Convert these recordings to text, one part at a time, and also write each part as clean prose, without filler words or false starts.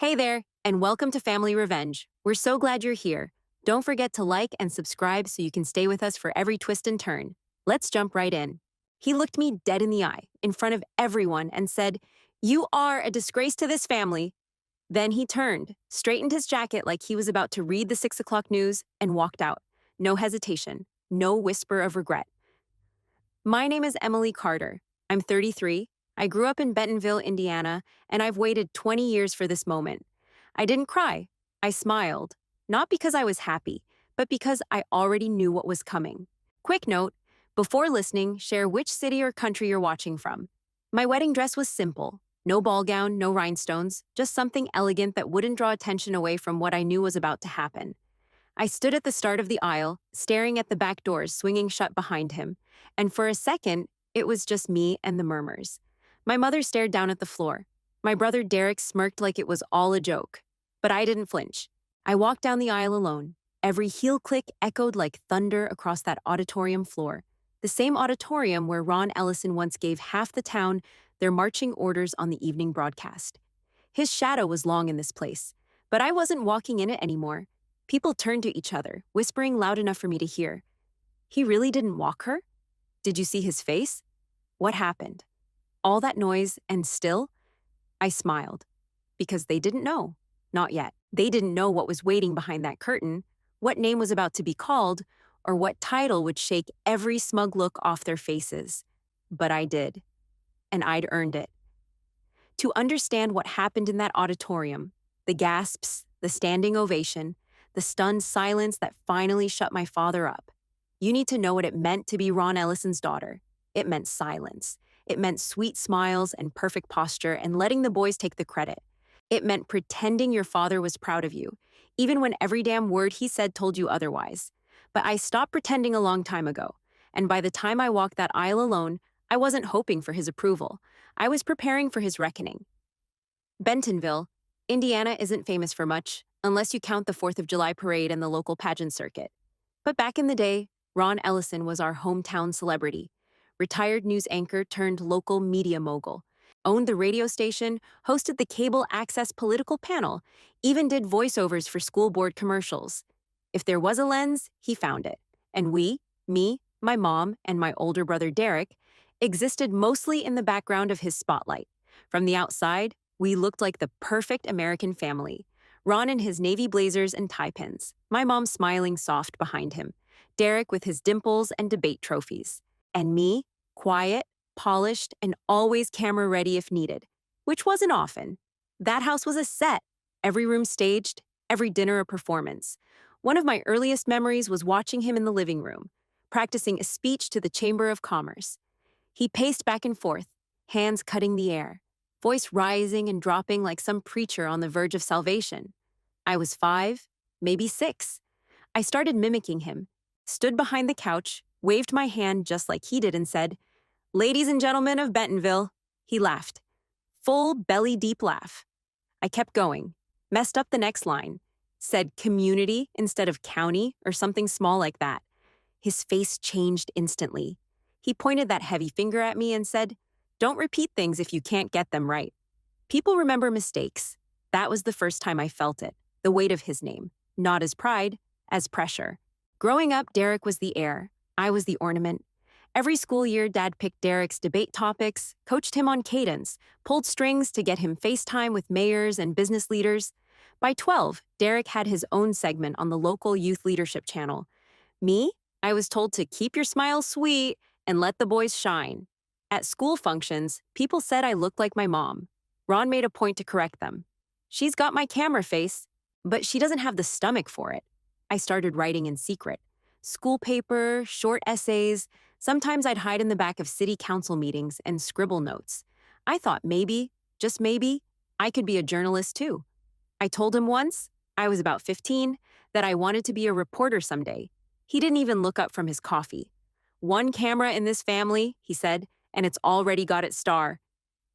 Hey there, and welcome to Family Revenge. We're so glad you're here. Don't forget to like and subscribe so you can stay with us for every twist and turn. Let's jump right in. He looked me dead in the eye, in front of everyone, and said, "You are a disgrace to this family." Then he turned, straightened his jacket like he was about to read the 6 o'clock news, and walked out. No hesitation, no whisper of regret. My name is Emily Carter. I'm 33. I grew up in Bentonville, Indiana, and I've waited 20 years for this moment. I didn't cry. I smiled. Not because I was happy, but because I already knew what was coming. Quick note, before listening, share which city or country you're watching from. My wedding dress was simple. No ball gown, no rhinestones, just something elegant that wouldn't draw attention away from what I knew was about to happen. I stood at the start of the aisle, staring at the back doors swinging shut behind him, and for a second, it was just me and the murmurs. My mother stared down at the floor. My brother Derek smirked like it was all a joke. But I didn't flinch. I walked down the aisle alone. Every heel click echoed like thunder across that auditorium floor. The same auditorium where Ron Ellison once gave half the town their marching orders on the evening broadcast. His shadow was long in this place, but I wasn't walking in it anymore. People turned to each other, whispering loud enough for me to hear. He really didn't walk her? Did you see his face? What happened? All that noise, and still? I smiled. Because they didn't know. Not yet. They didn't know what was waiting behind that curtain, what name was about to be called, or what title would shake every smug look off their faces. But I did. And I'd earned it. To understand what happened in that auditorium, the gasps, the standing ovation, the stunned silence that finally shut my father up, you need to know what it meant to be Ron Ellison's daughter. It meant silence. It meant sweet smiles and perfect posture and letting the boys take the credit. It meant pretending your father was proud of you, even when every damn word he said told you otherwise. But I stopped pretending a long time ago, and by the time I walked that aisle alone, I wasn't hoping for his approval. I was preparing for his reckoning. Bentonville, Indiana isn't famous for much, unless you count the 4th of July parade and the local pageant circuit. But back in the day, Ron Ellison was our hometown celebrity. Retired news anchor turned local media mogul. Owned the radio station, hosted the cable access political panel, even did voiceovers for school board commercials. If there was a lens, he found it. And we, me, my mom, and my older brother Derek, existed mostly in the background of his spotlight. From the outside, we looked like the perfect American family. Ron in his navy blazers and tie pins, my mom smiling soft behind him, Derek with his dimples and debate trophies, and me, quiet, polished, and always camera ready if needed, which wasn't often. That house was a set, every room staged, every dinner a performance. One of my earliest memories was watching him in the living room, practicing a speech to the Chamber of Commerce. He paced back and forth, hands cutting the air, voice rising and dropping like some preacher on the verge of salvation. I was 5, maybe 6. I started mimicking him, stood behind the couch, waved my hand just like he did and said, "Ladies and gentlemen of Bentonville." He laughed. Full belly-deep laugh. I kept going, messed up the next line, said community instead of county or something small like that. His face changed instantly. He pointed that heavy finger at me and said, "Don't repeat things if you can't get them right." People remember mistakes. That was the first time I felt it, the weight of his name, not as pride, as pressure. Growing up, Derek was the heir. I was the ornament. Every school year, Dad picked Derek's debate topics, coached him on cadence, pulled strings to get him FaceTime with mayors and business leaders. By 12, Derek had his own segment on the local youth leadership channel. Me, I was told to keep your smile sweet and let the boys shine. At school functions, people said I looked like my mom. Ron made a point to correct them. "She's got my camera face, but she doesn't have the stomach for it." I started writing in secret. School paper, short essays. Sometimes I'd hide in the back of city council meetings and scribble notes. I thought maybe, just maybe, I could be a journalist too. I told him once, I was about 15, that I wanted to be a reporter someday. He didn't even look up from his coffee. "One camera in this family," he said, "and it's already got its star."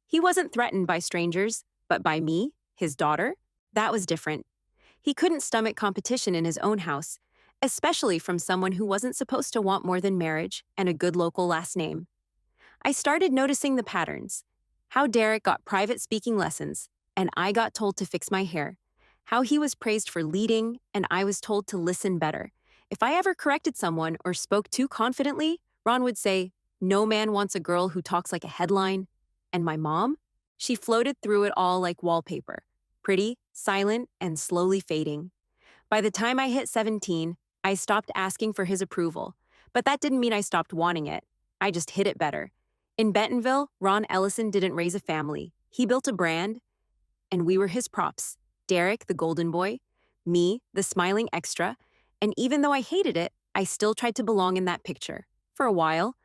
He wasn't threatened by strangers, but by me, his daughter. That was different. He couldn't stomach competition in his own house, especially from someone who wasn't supposed to want more than marriage and a good local last name. I started noticing the patterns. How Derek got private speaking lessons, and I got told to fix my hair. How he was praised for leading, and I was told to listen better. If I ever corrected someone or spoke too confidently, Ron would say, "No man wants a girl who talks like a headline." And my mom? She floated through it all like wallpaper, pretty, silent, and slowly fading. By the time I hit 17, I stopped asking for his approval. But that didn't mean I stopped wanting it. I just hid it better. In Bentonville, Ron Ellison didn't raise a family. He built a brand, and we were his props. Derek, the golden boy, me, the smiling extra, and even though I hated it, I still tried to belong in that picture. For a while.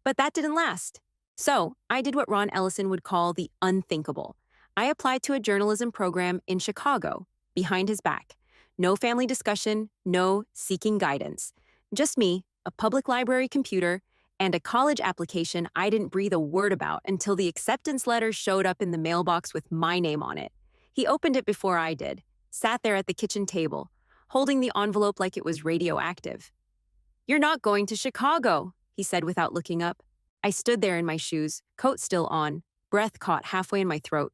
But that didn't last. So, I did what Ron Ellison would call the unthinkable. I applied to a journalism program in Chicago, behind his back. No family discussion, no seeking guidance. Just me, a public library computer, and a college application I didn't breathe a word about until the acceptance letter showed up in the mailbox with my name on it. He opened it before I did, sat there at the kitchen table, holding the envelope like it was radioactive. "You're not going to Chicago," he said without looking up. I stood there in my shoes, coat still on, breath caught halfway in my throat.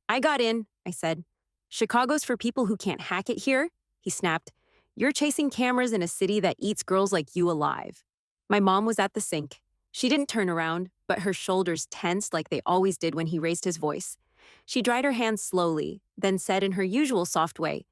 "I got in," I said. "Chicago's for people who can't hack it here," he snapped. "You're chasing cameras in a city that eats girls like you alive." My mom was at the sink. She didn't turn around, but her shoulders tensed like they always did when he raised his voice. She dried her hands slowly, then said in her usual soft way,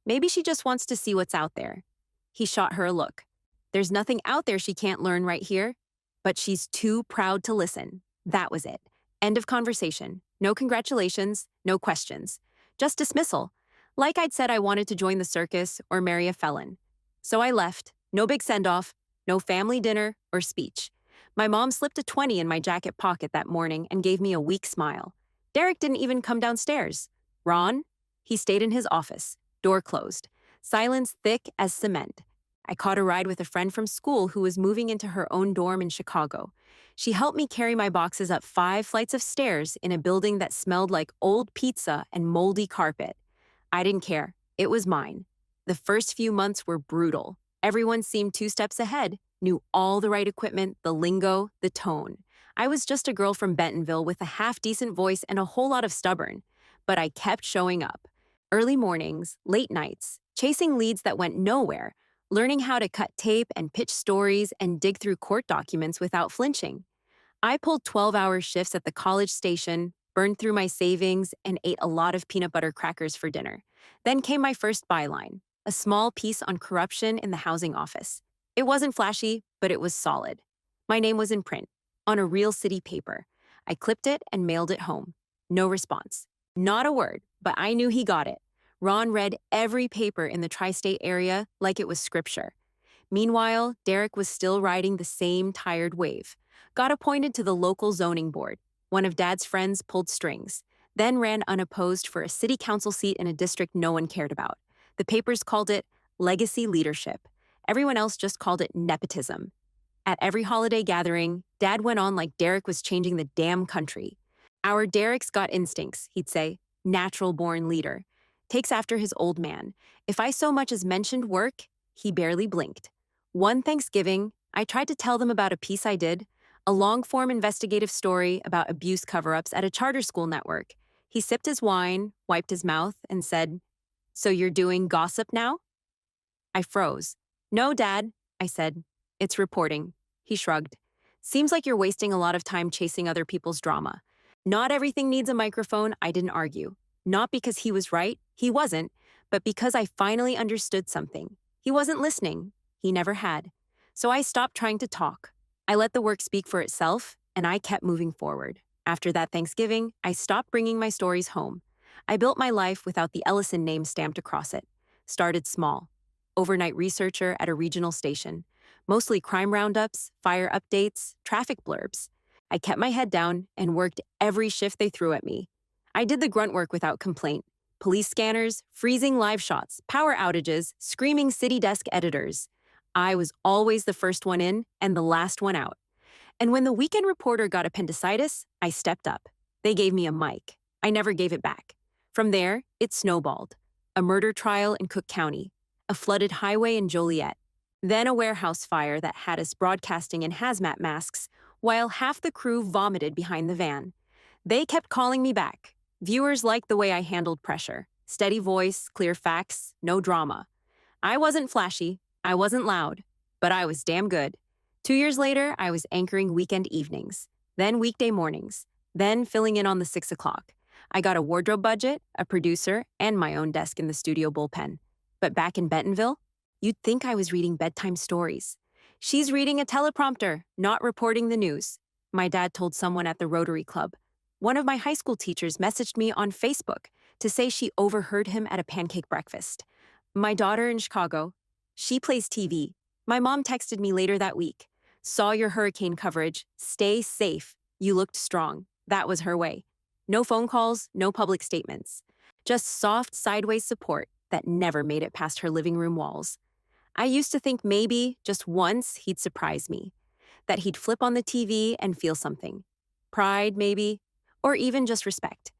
"Maybe she just wants to see what's out there." He shot her a look. "There's nothing out there she can't learn right here." But she's too proud to listen. That was it. End of conversation. No congratulations, no questions. Just dismissal. Like I'd said I wanted to join the circus or marry a felon. So I left. No big send-off, no family dinner or speech. My mom slipped a 20 in my jacket pocket that morning and gave me a weak smile. Derek didn't even come downstairs. Ron? He stayed in his office, door closed, silence thick as cement. I caught a ride with a friend from school who was moving into her own dorm in Chicago. She helped me carry my boxes up 5 flights of stairs in a building that smelled like old pizza and moldy carpet. I didn't care. It was mine. The first few months were brutal. Everyone seemed 2 steps ahead, knew all the right equipment, the lingo, the tone. I was just a girl from Bentonville with a half-decent voice and a whole lot of stubborn. But I kept showing up. Early mornings, late nights, chasing leads that went nowhere, learning how to cut tape and pitch stories and dig through court documents without flinching. I pulled 12-hour shifts at the college station, burned through my savings, and ate a lot of peanut butter crackers for dinner. Then came my first byline, a small piece on corruption in the housing office. It wasn't flashy, but it was solid. My name was in print, on a real city paper. I clipped it and mailed it home. No response. Not a word, but I knew he got it. Ron read every paper in the tri-state area like it was scripture. Meanwhile, Derek was still riding the same tired wave. Got appointed to the local zoning board. One of Dad's friends pulled strings, then ran unopposed for a city council seat in a district no one cared about. The papers called it legacy leadership. Everyone else just called it nepotism. At every holiday gathering, Dad went on like Derek was changing the damn country. "Our Derek's got instincts," he'd say, "natural-born leader. Takes after his old man. If I so much as mentioned work, he barely blinked." One Thanksgiving, I tried to tell them about a piece I did, a long-form investigative story about abuse cover-ups at a charter school network. He sipped his wine, wiped his mouth, and said, "So you're doing gossip now?" I froze. "No, Dad," I said. "It's reporting." He shrugged. "Seems like you're wasting a lot of time chasing other people's drama." Not everything needs a microphone, I didn't argue. Not because he was right, he wasn't, but because I finally understood something. He wasn't listening. He never had. So I stopped trying to talk. I let the work speak for itself, and I kept moving forward. After that Thanksgiving, I stopped bringing my stories home. I built my life without the Ellison name stamped across it. Started small. Overnight researcher at a regional station. Mostly crime roundups, fire updates, traffic blurbs. I kept my head down and worked every shift they threw at me. I did the grunt work without complaint. Police scanners, freezing live shots, power outages, screaming city desk editors. I was always the first one in and the last one out. And when the weekend reporter got appendicitis, I stepped up. They gave me a mic. I never gave it back. From there, it snowballed. A murder trial in Cook County, a flooded highway in Joliet, then a warehouse fire that had us broadcasting in hazmat masks while half the crew vomited behind the van. They kept calling me back. Viewers liked the way I handled pressure. Steady voice, clear facts, no drama. I wasn't flashy, I wasn't loud, but I was damn good. 2 years later, I was anchoring weekend evenings, then weekday mornings, then filling in on the 6 o'clock. I got a wardrobe budget, a producer, and my own desk in the studio bullpen. But back in Bentonville, you'd think I was reading bedtime stories. She's reading a teleprompter, not reporting the news. My dad told someone at the Rotary Club. One of my high school teachers messaged me on Facebook to say she overheard him at a pancake breakfast. My daughter in Chicago, she plays TV. My mom texted me later that week. Saw your hurricane coverage. Stay safe. You looked strong. That was her way. No phone calls, no public statements. Just soft, sideways support that never made it past her living room walls. I used to think maybe, just once, he'd surprise me. That he'd flip on the TV and feel something. Pride, maybe, or even just respect.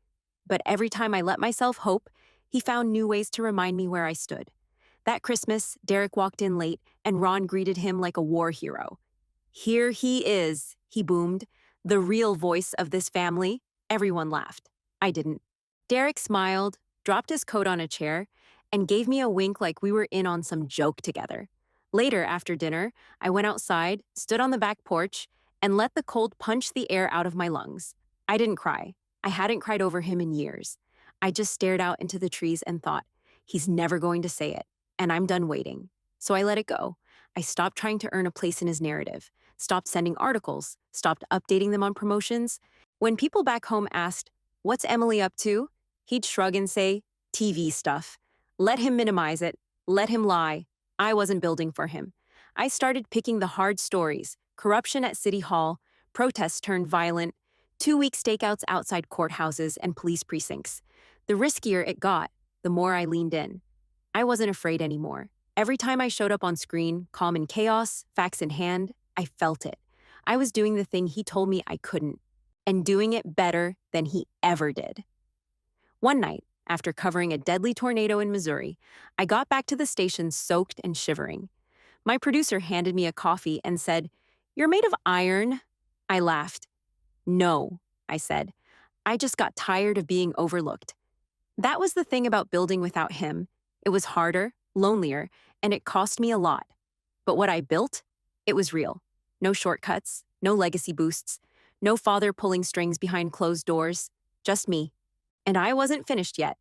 But every time I let myself hope, he found new ways to remind me where I stood. That Christmas, Derek walked in late, and Ron greeted him like a war hero. "Here he is," he boomed, "the real voice of this family." Everyone laughed. I didn't. Derek smiled, dropped his coat on a chair, and gave me a wink like we were in on some joke together. Later, after dinner, I went outside, stood on the back porch, and let the cold punch the air out of my lungs. I didn't cry. I hadn't cried over him in years. I just stared out into the trees and thought, he's never going to say it, and I'm done waiting. So I let it go. I stopped trying to earn a place in his narrative, stopped sending articles, stopped updating them on promotions. When people back home asked, "What's Emily up to?" he'd shrug and say, "TV stuff." Let him minimize it. Let him lie. I wasn't building for him. I started picking the hard stories: corruption at City Hall, protests turned violent, 2-week stakeouts outside courthouses and police precincts. The riskier it got, the more I leaned in. I wasn't afraid anymore. Every time I showed up on screen, calm in chaos, facts in hand, I felt it. I was doing the thing he told me I couldn't, and doing it better than he ever did. One night, after covering a deadly tornado in Missouri, I got back to the station soaked and shivering. My producer handed me a coffee and said, "You're made of iron." I laughed. "No," I said. I just got tired of being overlooked. That was the thing about building without him. It was harder, lonelier, and it cost me a lot. But what I built, it was real. No shortcuts, no legacy boosts, no father pulling strings behind closed doors, just me. And I wasn't finished yet.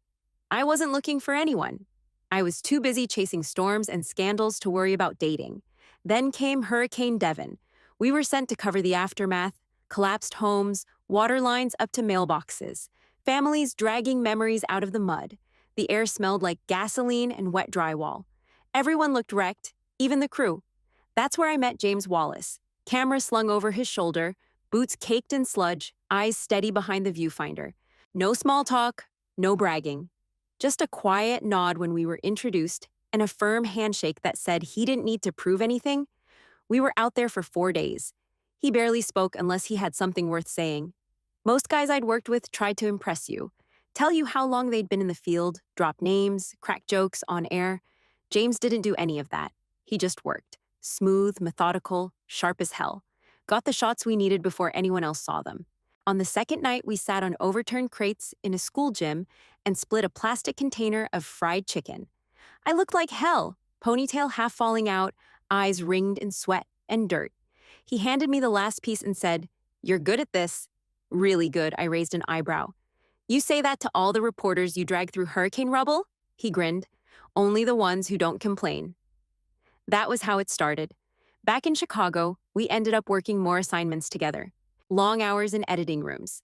I wasn't looking for anyone. I was too busy chasing storms and scandals to worry about dating. Then came Hurricane Devin. We were sent to cover the aftermath: collapsed homes, water lines up to mailboxes, families dragging memories out of the mud. The air smelled like gasoline and wet drywall. Everyone looked wrecked, even the crew. That's where I met James Wallace, camera slung over his shoulder, boots caked in sludge, eyes steady behind the viewfinder. No small talk, no bragging. Just a quiet nod when we were introduced and a firm handshake that said he didn't need to prove anything. We were out there for 4 days. He barely spoke unless he had something worth saying. Most guys I'd worked with tried to impress you, tell you how long they'd been in the field, drop names, crack jokes on air. James didn't do any of that. He just worked. Smooth, methodical, sharp as hell. Got the shots we needed before anyone else saw them. On the second night, we sat on overturned crates in a school gym and split a plastic container of fried chicken. I looked like hell, ponytail half falling out, eyes ringed in sweat and dirt. He handed me the last piece and said, "You're good at this." "Really good," I raised an eyebrow. "You say that to all the reporters you drag through hurricane rubble?" He grinned. "Only the ones who don't complain." That was how it started. Back in Chicago, we ended up working more assignments together. Long hours in editing rooms.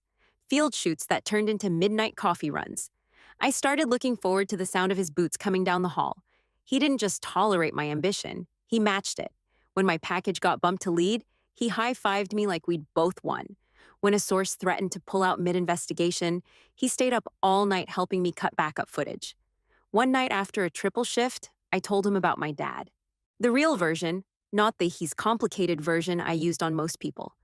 Field shoots that turned into midnight coffee runs. I started looking forward to the sound of his boots coming down the hall. He didn't just tolerate my ambition, he matched it. When my package got bumped to lead, he high-fived me like we'd both won. When a source threatened to pull out mid-investigation, he stayed up all night helping me cut backup footage. One night after a triple shift, I told him about my dad. The real version, not the "he's complicated" version I used on most people.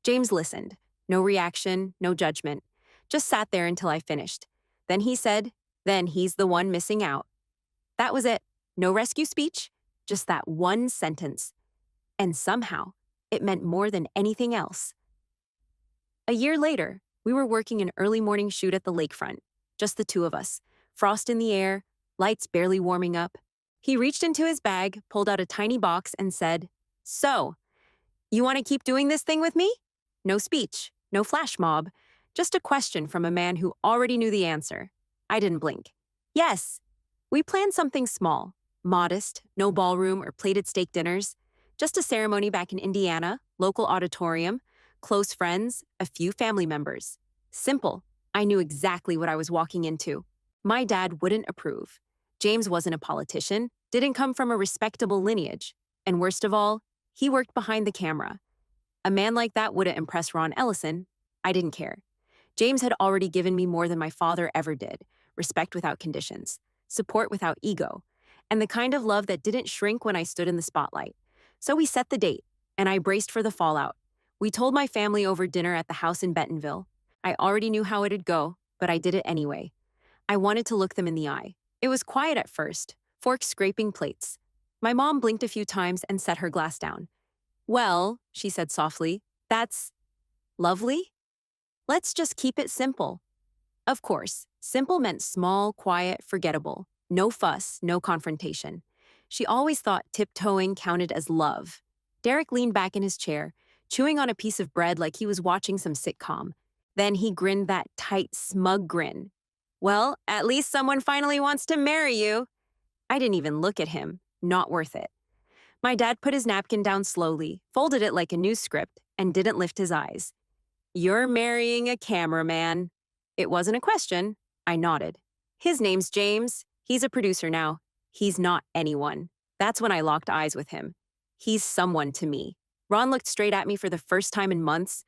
James listened. No reaction, no judgment. Just sat there until I finished. Then he said, "Then he's the one missing out." That was it. No rescue speech, just that one sentence. And somehow, it meant more than anything else. A year later, We were working an early morning shoot at the lakefront, just the two of us, frost in the air, lights barely warming up. He reached into his bag, pulled out a tiny box, and said, "So, you want to keep doing this thing with me?" No speech, no flash mob, just a question from a man who already knew the answer. I didn't blink. Yes. We planned something small, modest, no ballroom or plated steak dinners, just a ceremony back in Indiana, local auditorium, close friends, a few family members. Simple. I knew exactly what I was walking into. My dad wouldn't approve. James wasn't a politician, didn't come from a respectable lineage. And worst of all, he worked behind the camera. A man like that wouldn't impress Ron Ellison. I didn't care. James had already given me more than my father ever did: respect without conditions, support without ego, and the kind of love that didn't shrink when I stood in the spotlight. So we set the date, and I braced for the fallout. We told my family over dinner at the house in Bentonville. I already knew how it'd go, but I did it anyway. I wanted to look them in the eye. It was quiet at first, forks scraping plates. My mom blinked a few times and set her glass down. "Well," she said softly, "that's lovely. Let's just keep it simple." Of course, simple meant small, quiet, forgettable. No fuss, no confrontation. She always thought tiptoeing counted as love. Derek leaned back in his chair, chewing on a piece of bread like he was watching some sitcom. Then he grinned that tight, smug grin. "Well, at least someone finally wants to marry you." I didn't even look at him. Not worth it. My dad put his napkin down slowly, folded it like a news script, and didn't lift his eyes. "You're marrying a cameraman." It wasn't a question. I nodded. "His name's James. He's a producer now. He's not anyone." That's when I locked eyes with him. "He's someone to me." Ron looked straight at me for the first time in months.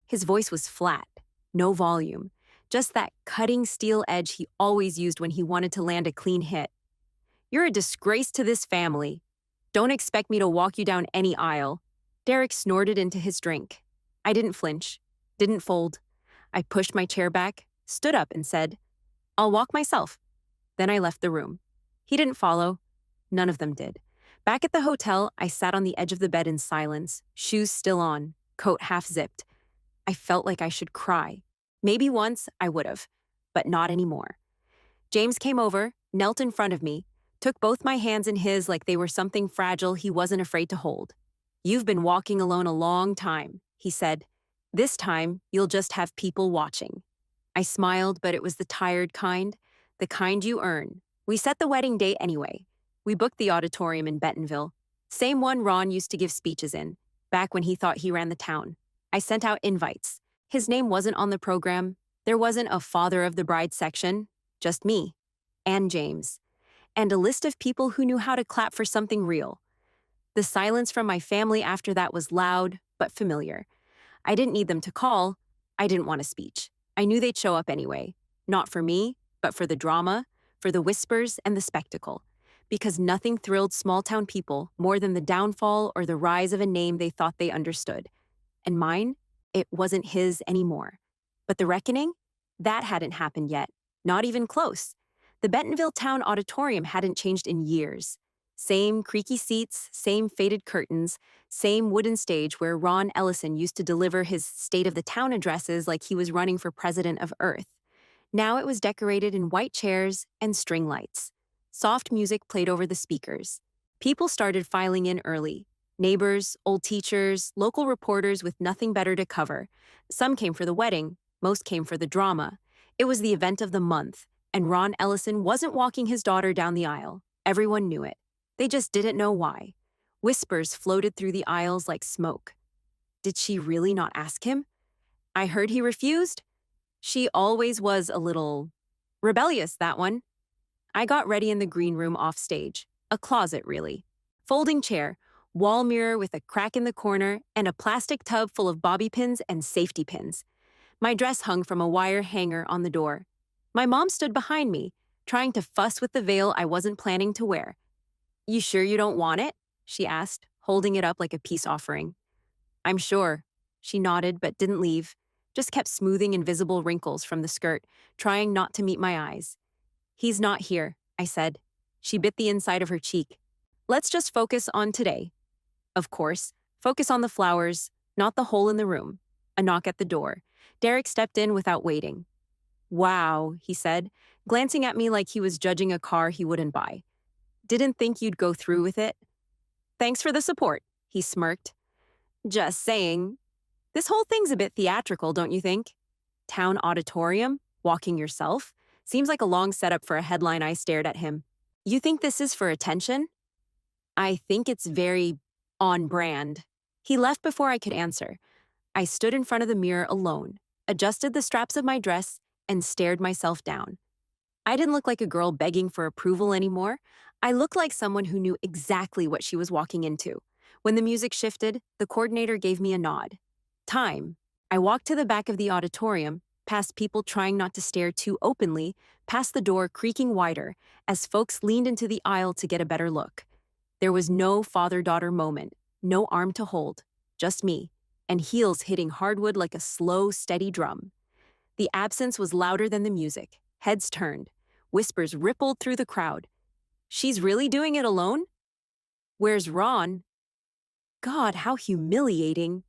His voice was flat, no volume, just that cutting steel edge he always used when he wanted to land a clean hit. "You're a disgrace to this family. Don't expect me to walk you down any aisle." Derek snorted into his drink. I didn't flinch, didn't fold. I pushed my chair back, stood up, and said, "I'll walk myself." Then I left the room. He didn't follow. None of them did. Back at the hotel, I sat on the edge of the bed in silence, shoes still on, coat half zipped. I felt like I should cry. Maybe once I would have, but not anymore. James came over, knelt in front of me, took both my hands in his like they were something fragile he wasn't afraid to hold. "You've been walking alone a long time," he said. "This time, you'll just have people watching." I smiled, but it was the tired kind, the kind you earn. We set the wedding date anyway. We booked the auditorium in Bentonville, same one Ron used to give speeches in, back when he thought he ran the town. I sent out invites. His name wasn't on the program. There wasn't a father of the bride section, just me and James, and a list of people who knew how to clap for something real. The silence from my family after that was loud, but familiar. I didn't need them to call. I didn't want a speech. I knew they'd show up anyway. Not for me, but for the drama, for the whispers and the spectacle. Because nothing thrilled small-town people more than the downfall or the rise of a name they thought they understood. And mine, it wasn't his anymore. But the reckoning? That hadn't happened yet. Not even close. The Bentonville Town Auditorium hadn't changed in years. Same creaky seats, same faded curtains, same wooden stage where Ron Ellison used to deliver his State of the Town addresses like he was running for president of Earth. Now it was decorated in white chairs and string lights. Soft music played over the speakers. People started filing in early. Neighbors, old teachers, local reporters with nothing better to cover. Some came for the wedding, most came for the drama. It was the event of the month, and Ron Ellison wasn't walking his daughter down the aisle. Everyone knew it. They just didn't know why. Whispers floated through the aisles like smoke. Did she really not ask him? I heard he refused. She always was a little rebellious, that one. I got ready in the green room off stage. A closet, really. Folding chair, wall mirror with a crack in the corner, and a plastic tub full of bobby pins and safety pins. My dress hung from a wire hanger on the door. My mom stood behind me, trying to fuss with the veil I wasn't planning to wear. "You sure you don't want it?" she asked, holding it up like a peace offering. "I'm sure." She nodded but didn't leave, just kept smoothing invisible wrinkles from the skirt, trying not to meet my eyes. "He's not here," I said. She bit the inside of her cheek. "Let's just focus on today." Of course, focus on the flowers, not the hole in the room. A knock at the door. Derek stepped in without waiting. Wow, he said, glancing at me like he was judging a car he wouldn't buy. Didn't think you'd go through with it? Thanks for the support, he smirked. Just saying. This whole thing's a bit theatrical, don't you think? Town auditorium? Walking yourself? Seems like a long setup for a headline. I stared at him. You think this is for attention? I think it's very on brand. He left before I could answer. I stood in front of the mirror alone, adjusted the straps of my dress, and stared myself down. I didn't look like a girl begging for approval anymore. I looked like someone who knew exactly what she was walking into. When the music shifted, the coordinator gave me a nod. Time. I walked to the back of the auditorium, past people trying not to stare too openly, past the door creaking wider as folks leaned into the aisle to get a better look. There was no father-daughter moment, no arm to hold, just me, and heels hitting hardwood like a slow, steady drum. The absence was louder than the music. Heads turned. Whispers rippled through the crowd. She's really doing it alone? Where's Ron? God, how humiliating.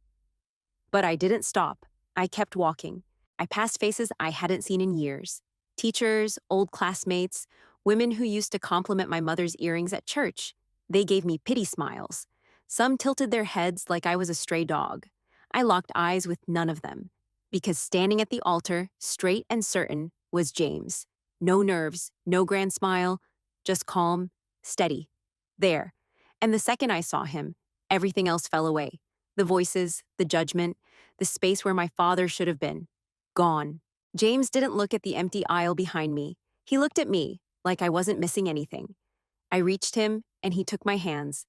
But I didn't stop. I kept walking. I passed faces I hadn't seen in years. Teachers, old classmates, women who used to compliment my mother's earrings at church. They gave me pity smiles. Some tilted their heads like I was a stray dog. I locked eyes with none of them, because standing at the altar, straight and certain, was James. No nerves, no grand smile, just calm, steady. There. And the second I saw him, everything else fell away. The voices, the judgment, the space where my father should have been. Gone. James didn't look at the empty aisle behind me. He looked at me, like I wasn't missing anything. I reached him, and he took my hands.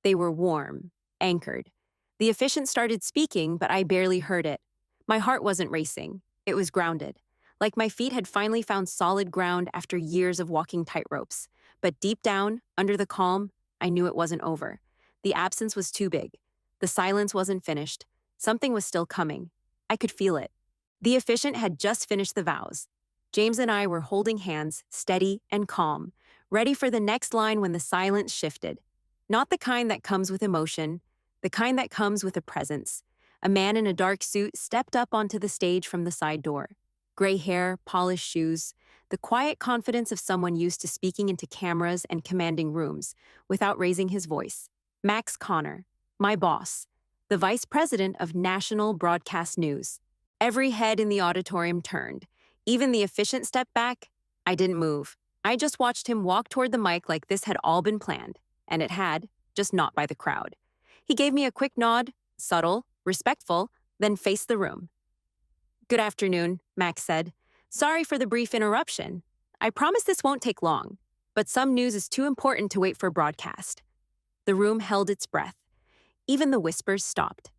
They were warm, anchored. The officiant started speaking, but I barely heard it. My heart wasn't racing. It was grounded. Like my feet had finally found solid ground after years of walking tightropes. But deep down, under the calm, I knew it wasn't over. The absence was too big. The silence wasn't finished. Something was still coming. I could feel it. The officiant had just finished the vows. James and I were holding hands, steady and calm, ready for the next line when the silence shifted. Not the kind that comes with emotion, the kind that comes with a presence. A man in a dark suit stepped up onto the stage from the side door. Gray hair, polished shoes, the quiet confidence of someone used to speaking into cameras and commanding rooms without raising his voice. Max Connor, my boss, the vice president of National Broadcast News. Every head in the auditorium turned. Even the officiant stepped back. I didn't move. I just watched him walk toward the mic like this had all been planned. And it had, just not by the crowd. He gave me a quick nod, subtle, respectful, then faced the room. Good afternoon, Max said. Sorry for the brief interruption. I promise this won't take long, but some news is too important to wait for broadcast. The room held its breath. Even the whispers stopped.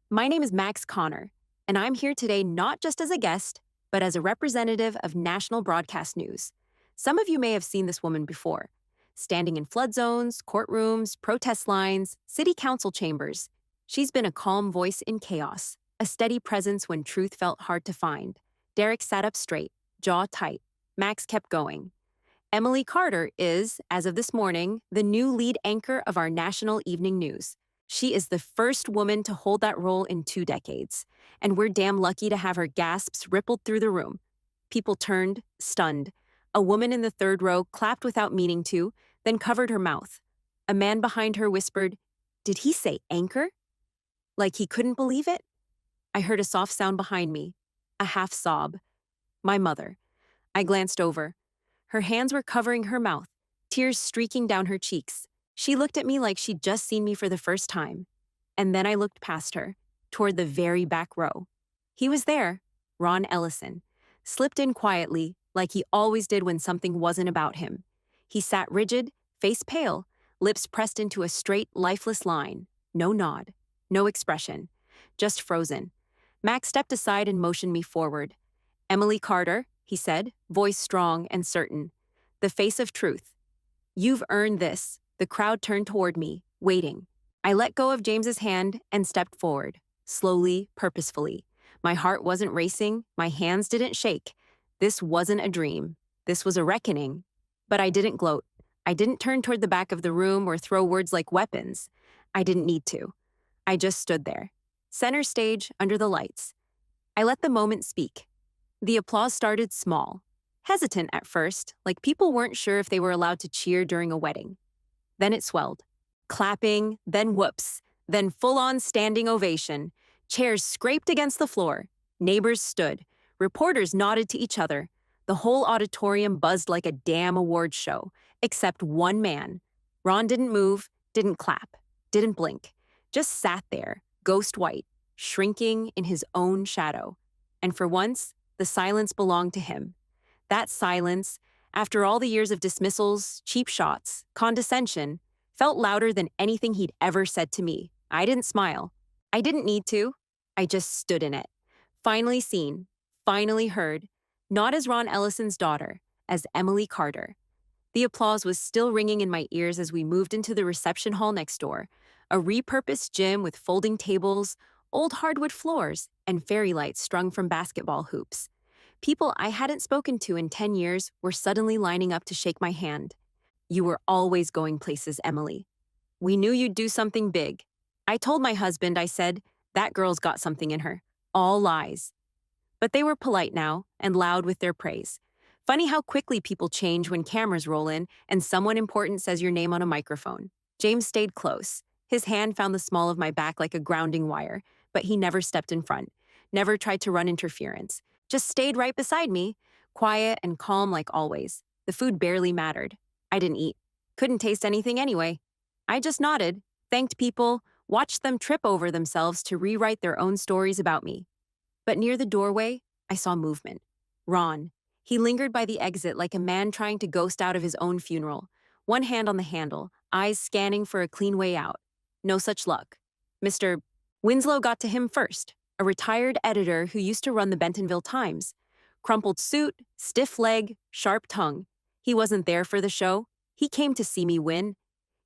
My name is Max Connor, and I'm here today not just as a guest, but as a representative of National Broadcast News. Some of you may have seen this woman before, standing in flood zones, courtrooms, protest lines, city council chambers. She's been a calm voice in chaos, a steady presence when truth felt hard to find. Derek sat up straight, jaw tight. Max kept going. Emily Carter is, as of this morning, the new lead anchor of our national evening news. She is the first woman to hold that role in 2 decades, and we're damn lucky to have her. Gasps rippled through the room. People turned, stunned. A woman in the third row clapped without meaning to, then covered her mouth. A man behind her whispered, "Did he say anchor?" Like he couldn't believe it. I heard a soft sound behind me, a half sob. My mother. I glanced over. Her hands were covering her mouth, tears streaking down her cheeks. She looked at me like she'd just seen me for the first time. And then I looked past her, toward the very back row. He was there, Ron Ellison, slipped in quietly, like he always did when something wasn't about him. He sat rigid, face pale, lips pressed into a straight, lifeless line. No nod, no expression, just frozen. Max stepped aside and motioned me forward. Emily Carter, he said, voice strong and certain. The face of truth. You've earned this. The crowd turned toward me, waiting. I let go of James's hand and stepped forward, slowly, purposefully. My heart wasn't racing, my hands didn't shake. This wasn't a dream. This was a reckoning. But I didn't gloat. I didn't turn toward the back of the room or throw words like weapons. I didn't need to. I just stood there, center stage under the lights. I let the moment speak. The applause started small, hesitant at first, like people weren't sure if they were allowed to cheer during a wedding. Then it swelled. Clapping, then whoops, then full-on standing ovation. Chairs scraped against the floor. Neighbors stood. Reporters nodded to each other. The whole auditorium buzzed like a damn awards show, except one man. Ron didn't move, didn't clap, didn't blink. Just sat there, ghost white, shrinking in his own shadow. And for once, the silence belonged to him. That silence, after all the years of dismissals, cheap shots, condescension, felt louder than anything he'd ever said to me. I didn't smile. I didn't need to. I just stood in it. Finally seen, finally heard, not as Ron Ellison's daughter, as Emily Carter. The applause was still ringing in my ears as we moved into the reception hall next door, a repurposed gym with folding tables, old hardwood floors, and fairy lights strung from basketball hoops. People I hadn't spoken to in 10 years were suddenly lining up to shake my hand. You were always going places, Emily. We knew you'd do something big. I told my husband, I said, that girl's got something in her. All lies. But they were polite now and loud with their praise. Funny how quickly people change when cameras roll in and someone important says your name on a microphone. James stayed close. His hand found the small of my back like a grounding wire, but he never stepped in front, never tried to run interference. Just stayed right beside me, quiet and calm like always. The food barely mattered. I didn't eat. Couldn't taste anything anyway. I just nodded, thanked people, watched them trip over themselves to rewrite their own stories about me. But near the doorway, I saw movement. Ron. He lingered by the exit like a man trying to ghost out of his own funeral, one hand on the handle, eyes scanning for a clean way out. No such luck. Mr. Winslow got to him first, a retired editor who used to run the Bentonville Times. Crumpled suit, stiff leg, sharp tongue. He wasn't there for the show. He came to see me win.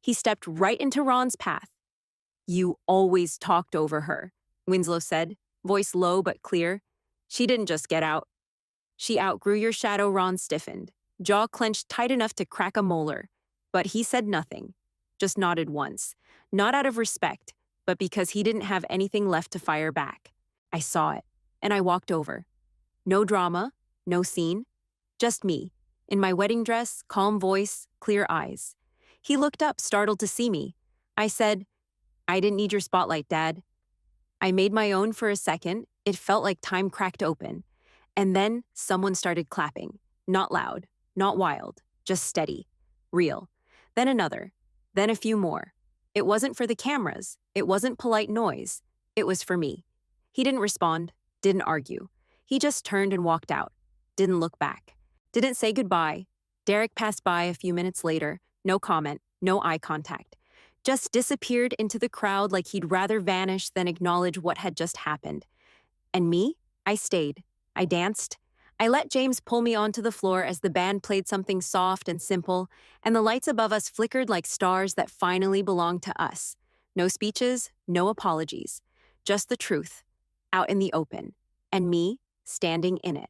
He stepped right into Ron's path. You always talked over her, Winslow said, voice low but clear. She didn't just get out. She outgrew your shadow. Ron stiffened, jaw clenched tight enough to crack a molar. But he said nothing, just nodded once, not out of respect, but because he didn't have anything left to fire back. I saw it, and I walked over. No drama, no scene, just me, in my wedding dress, calm voice, clear eyes. He looked up, startled to see me. I said, I didn't need your spotlight, Dad. I made my own for a second. It felt like time cracked open. And then someone started clapping. Not loud, not wild, just steady, real. Then another, then a few more. It wasn't for the cameras. It wasn't polite noise. It was for me. He didn't respond, didn't argue. He just turned and walked out. Didn't look back. Didn't say goodbye. Derek passed by a few minutes later. No comment, no eye contact. Just disappeared into the crowd like he'd rather vanish than acknowledge what had just happened. And me? I stayed. I danced. I let James pull me onto the floor as the band played something soft and simple, and the lights above us flickered like stars that finally belonged to us. No speeches, no apologies. Just the truth, out in the open, and me standing in it.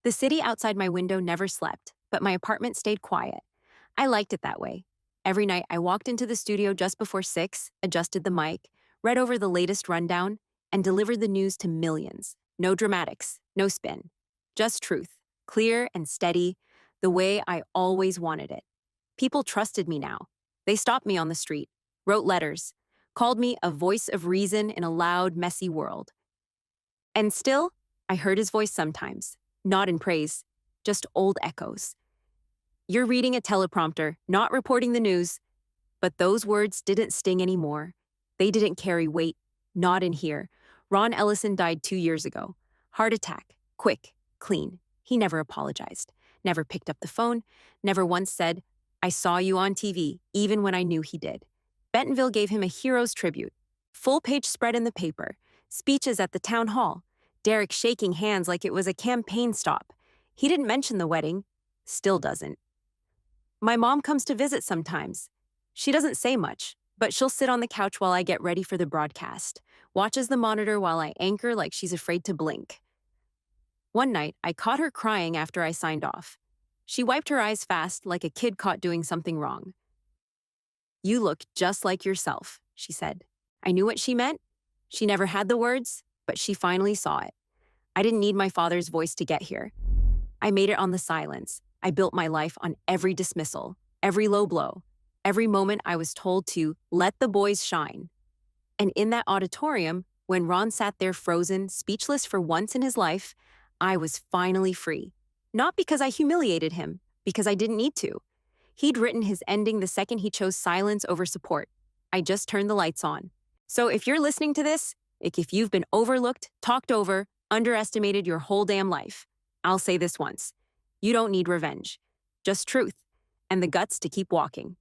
The city outside my window never slept, but my apartment stayed quiet. I liked it that way. Every night I walked into the studio just before 6, adjusted the mic, read over the latest rundown, and delivered the news to millions. No dramatics, no spin. Just truth, clear and steady, the way I always wanted it. People trusted me now. They stopped me on the street, wrote letters, called me a voice of reason in a loud, messy world. And still, I heard his voice sometimes, not in praise, just old echoes. You're reading a teleprompter, not reporting the news. But those words didn't sting anymore. They didn't carry weight, not in here. Ron Ellison died 2 years ago. Heart attack, quick, clean. He never apologized, never picked up the phone, never once said, I saw you on TV, even when I knew he did. Bentonville gave him a hero's tribute. Full-page spread in the paper, speeches at the town hall, Derek shaking hands like it was a campaign stop. He didn't mention the wedding, still doesn't. My mom comes to visit sometimes. She doesn't say much, but she'll sit on the couch while I get ready for the broadcast, watches the monitor while I anchor like she's afraid to blink. One night, I caught her crying after I signed off. She wiped her eyes fast like a kid caught doing something wrong. You look just like yourself, she said. I knew what she meant. She never had the words, but she finally saw it. I didn't need my father's voice to get here. I made it on the silence. I built my life on every dismissal, every low blow, every moment I was told to let the boys shine. And in that auditorium, when Ron sat there frozen, speechless for once in his life, I was finally free. Not because I humiliated him, because I didn't need to. He'd written his ending the second he chose silence over support. I just turned the lights on. So if you're listening to this, if you've been overlooked, talked over, underestimated your whole damn life, I'll say this once. You don't need revenge, just truth and the guts to keep walking.